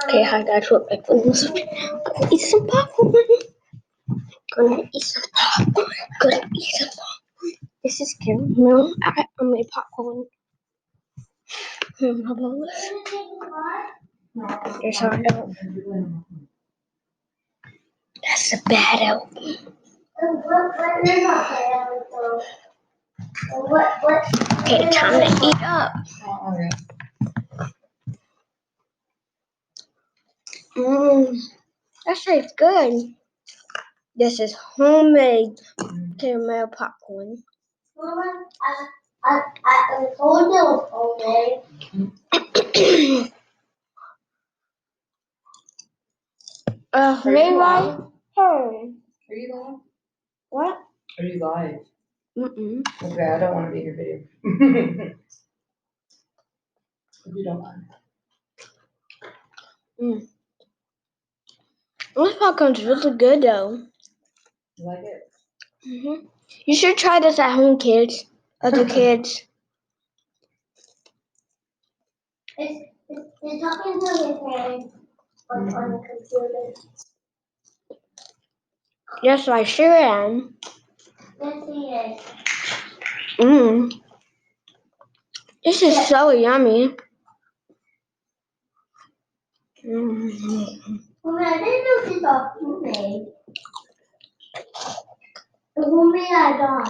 Okay, hi guys, welcome back to another video. Gonna eat some popcorn. Gonna eat some popcorn. Gonna eat some popcorn. This is caramel. I made popcorn. How about this? There's our dough. That's a bad out. Okay, time to eat up. That tastes good. This is homemade caramel popcorn. Mama, I told you it was homemade. Hey, right? Hey. Are you live? What? Are you live? Mm-mm. Okay, I don't want to be in your video. If you don't mind. This popcorn's really good, though. You like it? You should try this at home, kids. Other kids. It's talking to his parents on the computer. Yes, I sure am. Yes, he is. This is so yummy. Mommy, I didn't know this was homemade. The homemade I got.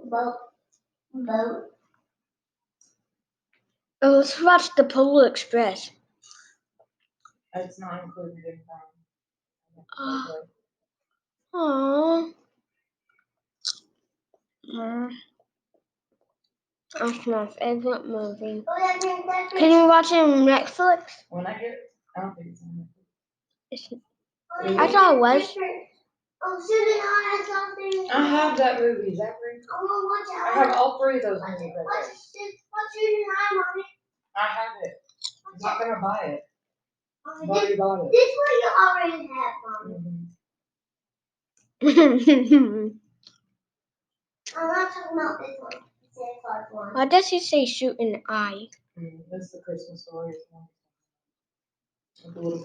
Boat. Oh, let's watch the Polar Express. It's not included in Aww. That's my favorite movie. Can you watch it on Netflix? When I get, I don't think it's on Netflix. I thought it was. I have that movie, Zachary. I have all three of those movies right there. I have it. I'm not gonna buy it. I've already bought it. This one you already have, Mommy. I'm not talking about this one. Santa Claus one. Why does he say shoot in the eye? That's the Christmas story. It's the little